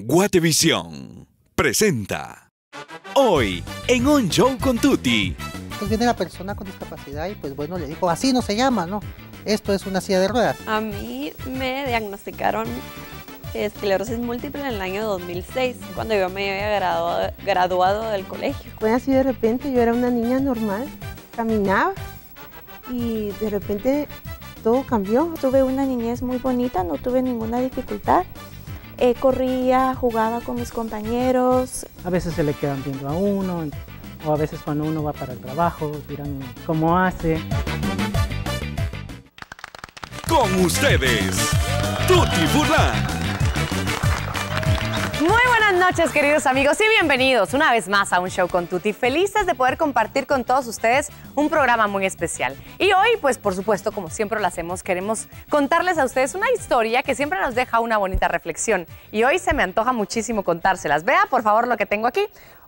Guatevisión presenta hoy en Un Show con Tuti. Pues viene la persona con discapacidad y pues bueno, le dijo, así no se llama, ¿no? Esto es una silla de ruedas. A mí me diagnosticaron esclerosis múltiple en el año 2006, cuando yo me había graduado del colegio. Fue así de repente, yo era una niña normal, caminaba y de repente todo cambió. Tuve una niñez muy bonita, no tuve ninguna dificultad. Corría, jugaba con mis compañeros. A veces se le quedan viendo a uno, o a veces cuando uno va para el trabajo, miran cómo hace. Con ustedes, Tuti Furlan. Muy buenas noches, queridos amigos, y bienvenidos una vez más a Un Show con Tuti. Felices de poder compartir con todos ustedes un programa muy especial. Y hoy, pues por supuesto, como siempre lo hacemos, queremos contarles a ustedes una historia que siempre nos deja una bonita reflexión. Y hoy se me antoja muchísimo contárselas. Vea, por favor, lo que tengo aquí.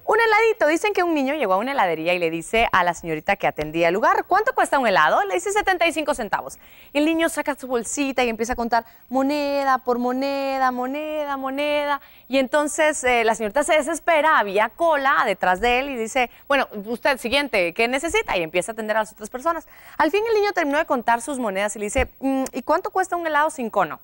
Un heladito. Dicen que un niño llegó a una heladería y le dice a la señorita que atendía el lugar, ¿cuánto cuesta un helado? Le dice 75 centavos. Y el niño saca su bolsita y empieza a contar moneda por moneda, moneda, moneda. Y entonces la señorita se desespera, había cola detrás de él y dice, bueno, usted siguiente, ¿qué necesita? Y empieza a atender a las otras personas. Al fin el niño terminó de contar sus monedas y le dice, ¿y cuánto cuesta un helado sin cono?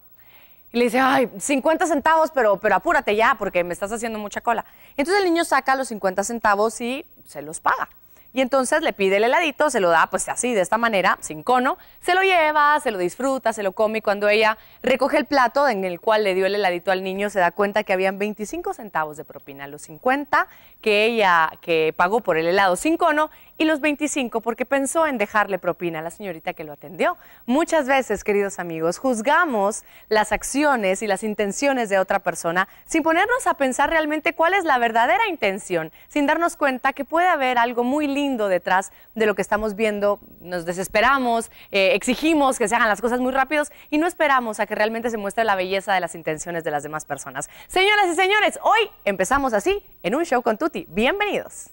Y le dice, ay, 50 centavos, pero apúrate ya porque me estás haciendo mucha cola. Entonces el niño saca los 50 centavos y se los paga. Y entonces le pide el heladito, se lo da pues así, de esta manera, sin cono, se lo lleva, se lo disfruta, se lo come y cuando ella recoge el plato en el cual le dio el heladito al niño, se da cuenta que habían 25 centavos de propina, los 50 que ella pagó por el helado sin cono y los 25 porque pensó en dejarle propina a la señorita que lo atendió. Muchas veces, queridos amigos, juzgamos las acciones y las intenciones de otra persona sin ponernos a pensar realmente cuál es la verdadera intención, sin darnos cuenta que puede haber algo muy lindo detrás de lo que estamos viendo. Nos desesperamos, exigimos que se hagan las cosas muy rápidos y no esperamos a que realmente se muestre la belleza de las intenciones de las demás personas. Señoras y señores, hoy empezamos así en Un Show con Tuti. Bienvenidos.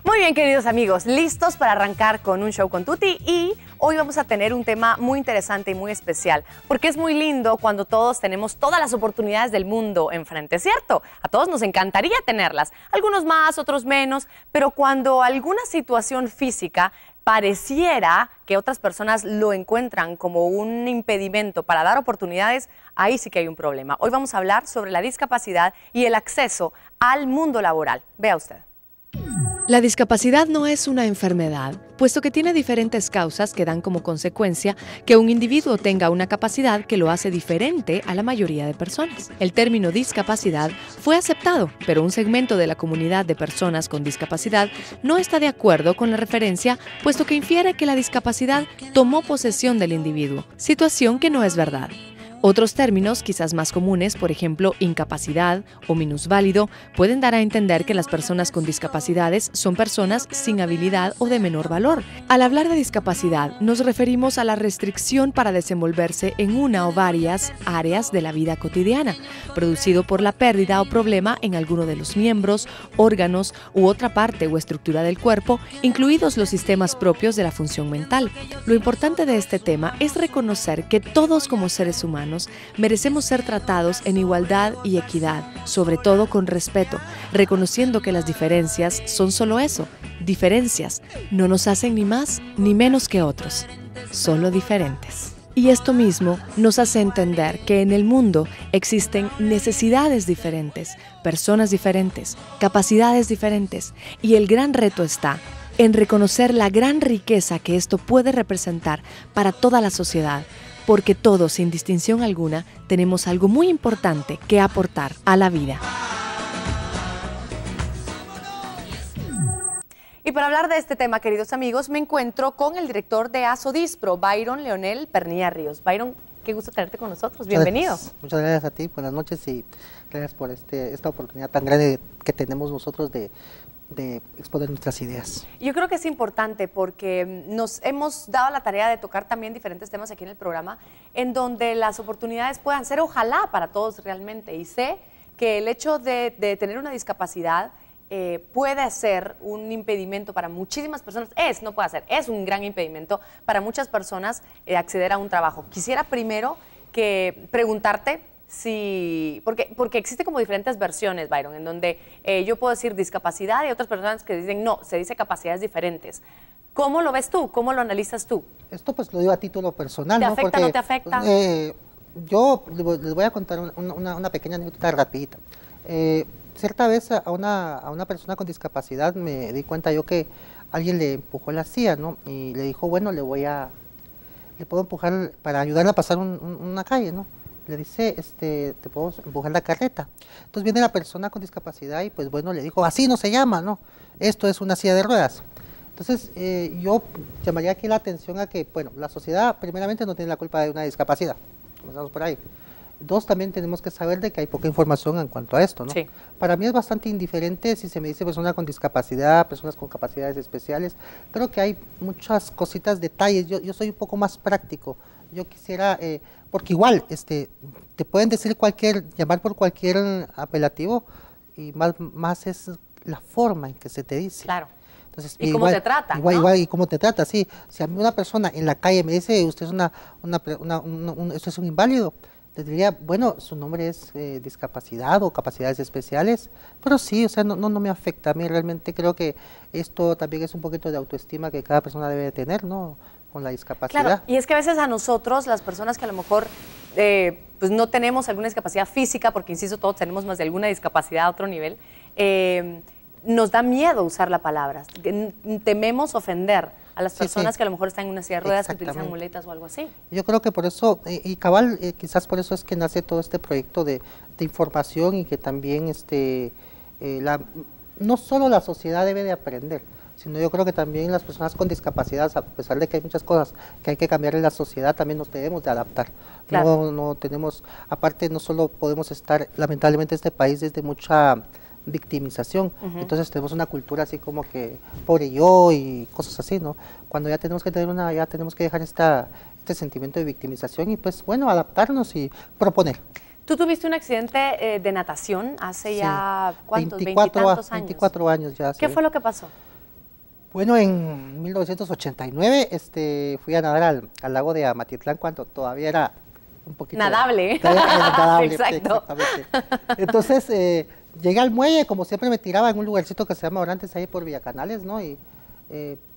Muy bien, queridos amigos, listos para arrancar con Un Show con Tuti y hoy vamos a tener un tema muy interesante y muy especial porque es muy lindo cuando todos tenemos todas las oportunidades del mundo enfrente, ¿cierto? A todos nos encantaría tenerlas, algunos más, otros menos, pero cuando alguna situación física pareciera que otras personas lo encuentran como un impedimento para dar oportunidades, ahí sí que hay un problema. Hoy vamos a hablar sobre la discapacidad y el acceso al mundo laboral. Vea usted. La discapacidad no es una enfermedad, puesto que tiene diferentes causas que dan como consecuencia que un individuo tenga una capacidad que lo hace diferente a la mayoría de personas. El término discapacidad fue aceptado, pero un segmento de la comunidad de personas con discapacidad no está de acuerdo con la referencia, puesto que infiere que la discapacidad tomó posesión del individuo, situación que no es verdad. Otros términos, quizás más comunes, por ejemplo, incapacidad o minusválido, pueden dar a entender que las personas con discapacidades son personas sin habilidad o de menor valor. Al hablar de discapacidad, nos referimos a la restricción para desenvolverse en una o varias áreas de la vida cotidiana, producido por la pérdida o problema en alguno de los miembros, órganos u otra parte o estructura del cuerpo, incluidos los sistemas propios de la función mental. Lo importante de este tema es reconocer que todos como seres humanos merecemos ser tratados en igualdad y equidad, sobre todo con respeto, reconociendo que las diferencias son solo eso, diferencias, no nos hacen ni más ni menos que otros, solo diferentes. Y esto mismo nos hace entender que en el mundo existen necesidades diferentes, personas diferentes, capacidades diferentes, y el gran reto está en reconocer la gran riqueza que esto puede representar para toda la sociedad, porque todos, sin distinción alguna, tenemos algo muy importante que aportar a la vida. Y para hablar de este tema, queridos amigos, me encuentro con el director de ASODISPRO, Byron Leonel Pernilla Ríos. Byron, qué gusto tenerte con nosotros. Bienvenido. Muchas gracias a ti, buenas noches y gracias por esta oportunidad tan grande que tenemos nosotros de de exponer nuestras ideas. Yo creo que es importante porque nos hemos dado la tarea de tocar también diferentes temas aquí en el programa, en donde las oportunidades puedan ser ojalá para todos realmente. Y sé que el hecho de tener una discapacidad puede ser un impedimento para muchísimas personas, es un gran impedimento para muchas personas acceder a un trabajo. Quisiera primero que preguntarte porque existe como diferentes versiones, Byron, en donde yo puedo decir discapacidad y otras personas que dicen no, se dice capacidades diferentes. ¿Cómo lo ves tú? ¿Cómo lo analizas tú? Esto pues lo digo a título personal. ¿Te ¿no? afecta o no te afecta? Yo les voy a contar una pequeña anécdota rapidita. Cierta vez a una persona con discapacidad me di cuenta yo que alguien le empujó la silla, ¿no? Y le dijo, bueno, le puedo empujar para ayudarle a pasar una calle, ¿no? Le dice, te puedo empujar la carreta. Entonces viene la persona con discapacidad y pues bueno, le dijo, así no se llama, ¿no? Esto es una silla de ruedas. Entonces yo llamaría aquí la atención a que, bueno, la sociedad primeramente no tiene la culpa de una discapacidad. Comenzamos por ahí. Dos, también tenemos que saber de que hay poca información en cuanto a esto, ¿no? Sí. Para mí es bastante indiferente si se me dice persona con discapacidad, personas con capacidades especiales. Creo que hay muchas cositas, detalles. Yo soy un poco más práctico. Yo quisiera, porque igual, te pueden decir llamar por cualquier apelativo y más es la forma en que se te dice. Claro. Entonces, y cómo te trata, ¿no? Igual, y cómo te trata, sí. Si a mí una persona en la calle me dice, usted es usted es un inválido, le diría, bueno, su nombre es discapacidad o capacidades especiales, pero sí, o sea, no me afecta. A mí realmente creo que esto también es un poquito de autoestima que cada persona debe de tener, ¿no? Con la discapacidad. Claro, y es que a veces a nosotros, las personas que a lo mejor pues no tenemos alguna discapacidad física, porque insisto, todos tenemos más de alguna discapacidad a otro nivel, nos da miedo usar la palabra. Tememos ofender a las personas que a lo mejor están en una silla de ruedas, que utilizan muletas o algo así. Yo creo que por eso, y cabal, quizás por eso es que nace todo este proyecto de información y que también no solo la sociedad debe de aprender, sino yo creo que también las personas con discapacidad, a pesar de que hay muchas cosas que hay que cambiar en la sociedad, también nos debemos de adaptar. Claro. No tenemos, aparte no solo podemos estar, lamentablemente este país es de mucha victimización, entonces tenemos una cultura así como que pobre yo y cosas así, ¿no? Cuando ya tenemos que dejar este sentimiento de victimización y pues bueno, adaptarnos y proponer. Tú tuviste un accidente de natación hace ya, ¿cuántos? 24 años. 24 años ya. ¿Qué fue lo que pasó? Bueno, en 1989 fui a nadar al lago de Amatitlán cuando todavía era un poquito... Nadable. Nadable, exacto. Exactamente. Entonces, llegué al muelle, como siempre me tiraba en un lugarcito que se llama Orantes, ahí por Villacanales, ¿no? Y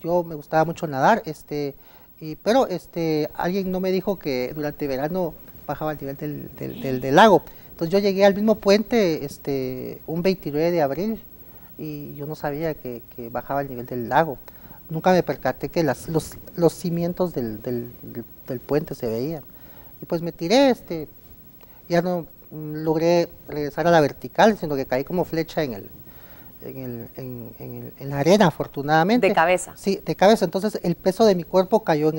yo me gustaba mucho nadar, pero alguien no me dijo que durante verano bajaba el nivel del lago. Entonces yo llegué al mismo puente un 29 de abril y yo no sabía que bajaba el nivel del lago. Nunca me percaté que los cimientos del puente se veían. Y pues me tiré, ya no logré regresar a la vertical, sino que caí como flecha en la arena, afortunadamente. ¿De cabeza? Sí, de cabeza. Entonces el peso de mi cuerpo cayó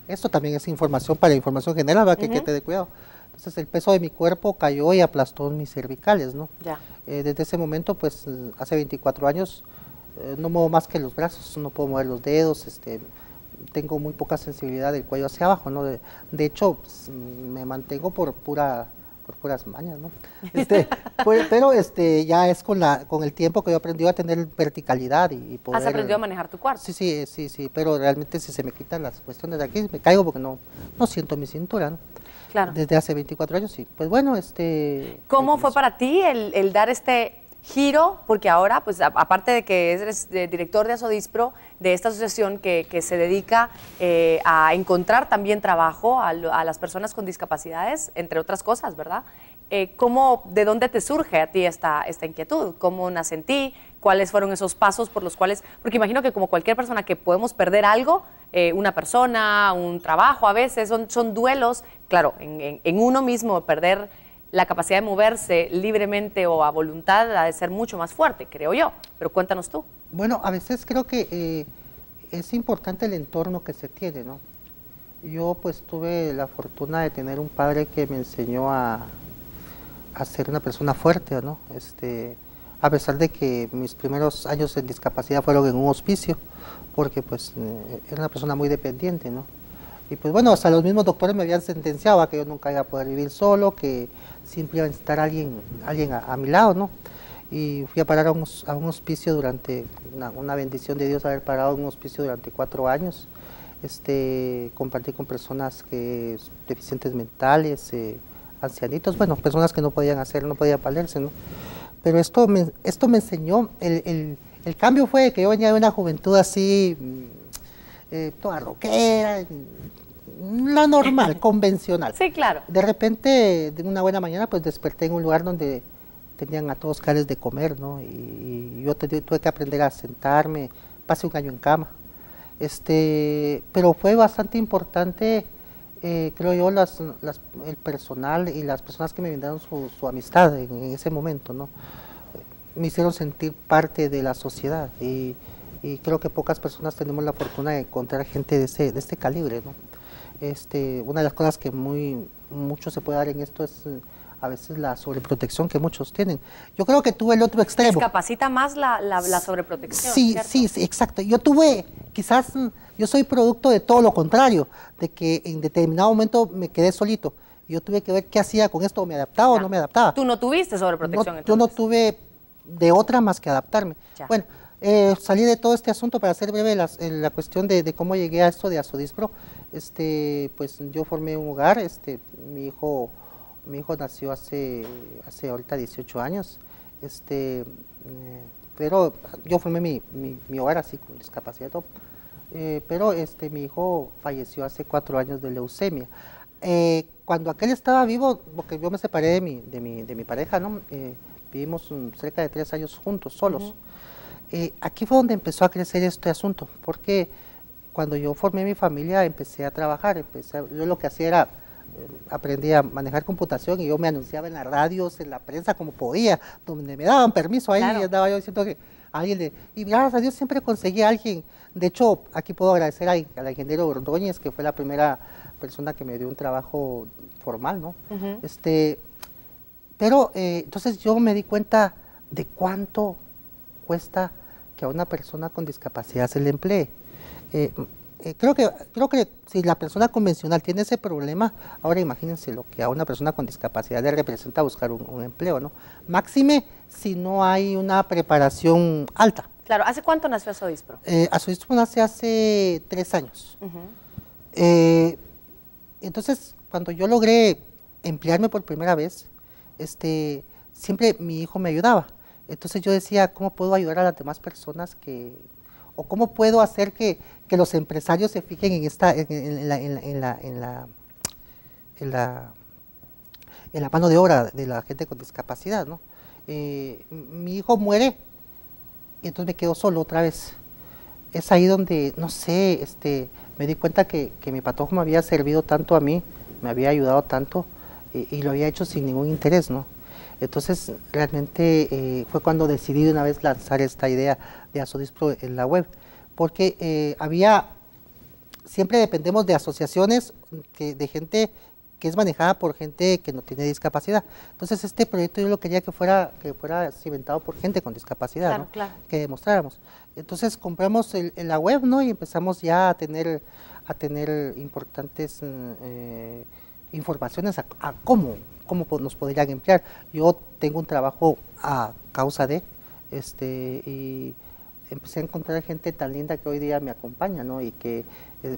esto también es información para información general, ¿verdad? Que te dé cuidado. Entonces el peso de mi cuerpo cayó y aplastó mis cervicales, ¿no? Ya. Desde ese momento, pues hace 24 años, no muevo más que los brazos, no puedo mover los dedos, tengo muy poca sensibilidad del cuello hacia abajo, ¿no? De hecho, pues, me mantengo por puras mañas, ¿no? Pero ya es con el tiempo que yo aprendí a tener verticalidad y poder... ¿Has aprendido a manejar tu cuerpo? Sí, pero realmente si se me quitan las cuestiones de aquí, me caigo porque no siento mi cintura, ¿no? Claro. Desde hace 24 años, sí. Pues bueno, ¿Cómo fue para ti el dar este giro? Porque ahora, pues aparte de que eres director de Asodispro, de esta asociación que se dedica a encontrar también trabajo a las personas con discapacidades, entre otras cosas, ¿verdad? ¿De dónde te surge a ti esta inquietud? ¿Cómo nace en ti? ¿Cuáles fueron esos pasos por los cuales? Porque imagino que como cualquier persona que podemos perder algo, una persona, un trabajo, a veces son duelos, claro, en uno mismo perder la capacidad de moverse libremente o a voluntad ha de ser mucho más fuerte, creo yo. Pero cuéntanos tú. Bueno, a veces creo que es importante el entorno que se tiene, ¿no? Yo pues tuve la fortuna de tener un padre que me enseñó a ser una persona fuerte, ¿no? a pesar de que mis primeros años en discapacidad fueron en un hospicio, porque pues era una persona muy dependiente, ¿no? Y pues bueno, hasta los mismos doctores me habían sentenciado a que yo nunca iba a poder vivir solo, que siempre iba a necesitar alguien a mi lado, ¿no? Y fui a parar a un hospicio durante, una bendición de Dios haber parado en un hospicio durante 4 años. Compartí con personas deficientes mentales, ancianitos, bueno, personas que no podían valerse, ¿no? Pero esto me enseñó, el cambio fue que yo venía de una juventud así, toda rockera, la normal, convencional. Sí, claro. De repente, de una buena mañana, pues desperté en un lugar donde tenían a todos cales de comer, ¿no? Y yo tuve que aprender a sentarme, pasé un año en cama. Pero fue bastante importante, creo yo, el personal y las personas que me brindaron su amistad en ese momento, ¿no? Me hicieron sentir parte de la sociedad y creo que pocas personas tenemos la fortuna de encontrar gente de este calibre, ¿no? Una de las cosas que mucho se puede dar en esto es a veces la sobreprotección que muchos tienen. Yo creo que tuve el otro extremo. Discapacita más la sobreprotección. Sí, sí, exacto. Yo soy producto de todo lo contrario, de que en determinado momento me quedé solito. Yo tuve que ver qué hacía con esto, me adaptaba o no me adaptaba. ¿Tú no tuviste sobreprotección entonces? Yo no tuve de otra más que adaptarme. Ya. Bueno, salí de todo este asunto para hacer breve la cuestión de cómo llegué a esto de Asodispro. Pues yo formé un hogar, mi hijo nació hace ahorita 18 años, pero yo formé mi hogar así con discapacidad, pero mi hijo falleció hace 4 años de leucemia. Cuando aquel estaba vivo, porque yo me separé de mi pareja, ¿no? Vivimos cerca de 3 años juntos, solos. Aquí fue donde empezó a crecer este asunto, porque cuando yo formé mi familia empecé a trabajar, yo lo que hacía era, aprendí a manejar computación y yo me anunciaba en las radios, en la prensa como podía, donde me daban permiso, ahí claro. Andaba yo diciendo que y gracias a Dios siempre conseguí a alguien. De hecho, aquí puedo agradecer al ingeniero Ordóñez, que fue la primera persona que me dio un trabajo formal, ¿no? Uh-huh. Pero entonces yo me di cuenta de cuánto cuesta que a una persona con discapacidad se le emplee. Creo que si la persona convencional tiene ese problema, ahora imagínense lo que a una persona con discapacidad le representa buscar un empleo, ¿no? Máxime si no hay una preparación alta. Claro, ¿hace cuánto nació Asodispro? Asodispro nace hace 3 años. Uh-huh. Entonces, cuando yo logré emplearme por primera vez, siempre mi hijo me ayudaba. Entonces yo decía, ¿cómo puedo ayudar a las demás personas o cómo puedo hacer que los empresarios se fijen en la mano de obra de la gente con discapacidad, ¿no? Mi hijo muere y entonces me quedo solo otra vez. Es ahí donde, no sé, me di cuenta que mi patojo me había servido tanto a mí, me había ayudado tanto y lo había hecho sin ningún interés, ¿no? Entonces, realmente fue cuando decidí de una vez lanzar esta idea de Asodispro en la web, porque siempre dependemos de asociaciones de gente que es manejada por gente que no tiene discapacidad. Entonces, este proyecto yo lo quería que fuera cimentado por gente con discapacidad, claro, ¿no? Claro. Que demostráramos. Entonces, compramos la web, ¿no? Y empezamos ya a tener importantes informaciones a cómo nos podrían emplear. Yo tengo un trabajo a causa de, y empecé a encontrar gente tan linda que hoy día me acompaña, ¿no? Y que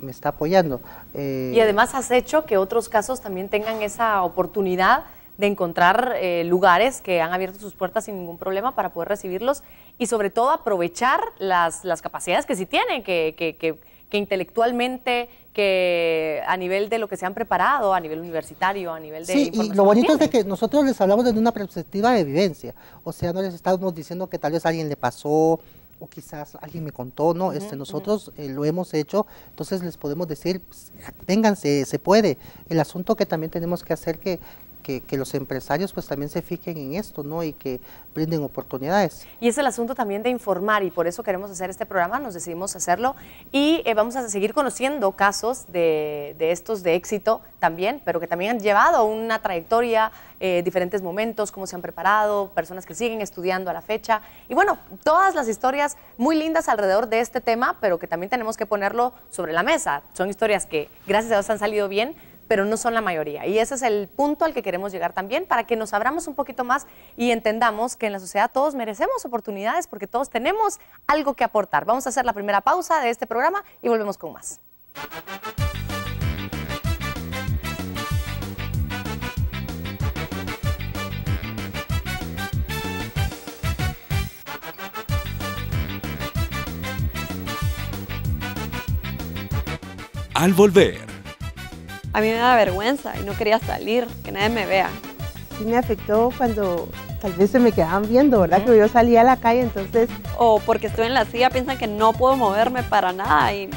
me está apoyando. Y además has hecho que otros casos también tengan esa oportunidad de encontrar lugares que han abierto sus puertas sin ningún problema para poder recibirlos y sobre todo aprovechar las capacidades que sí tienen, que intelectualmente, que a nivel de lo que se han preparado, a nivel universitario, a nivel de información. Y lo bonito es de que nosotros les hablamos desde una perspectiva de vivencia, o sea, no les estamos diciendo que tal vez a alguien le pasó, o quizás alguien me contó, no, nosotros lo hemos hecho, entonces les podemos decir, pues, vénganse, se puede. El asunto que también tenemos que hacer que que los empresarios pues también se fijen en esto, ¿no? Y que brinden oportunidades. Y es el asunto también de informar, y por eso queremos hacer este programa, nos decidimos hacerlo, y vamos a seguir conociendo casos de estos de éxito también, pero que también han llevado una trayectoria, diferentes momentos, cómo se han preparado, personas que siguen estudiando a la fecha, y bueno, todas las historias muy lindas alrededor de este tema, pero que también tenemos que ponerlo sobre la mesa. Son historias que gracias a Dios han salido bien, pero no son la mayoría. Y ese es el punto al que queremos llegar también, para que nos abramos un poquito más y entendamos que en la sociedad todos merecemos oportunidades, porque todos tenemos algo que aportar. Vamos a hacer la primera pausa de este programa y volvemos con más. Al volver, A mí me da vergüenza y no quería salir, que nadie me vea. Sí me afectó cuando tal vez se me quedaban viendo, ¿verdad? Que yo salía a la calle, entonces O porque estoy en la silla piensan que no puedo moverme para nada y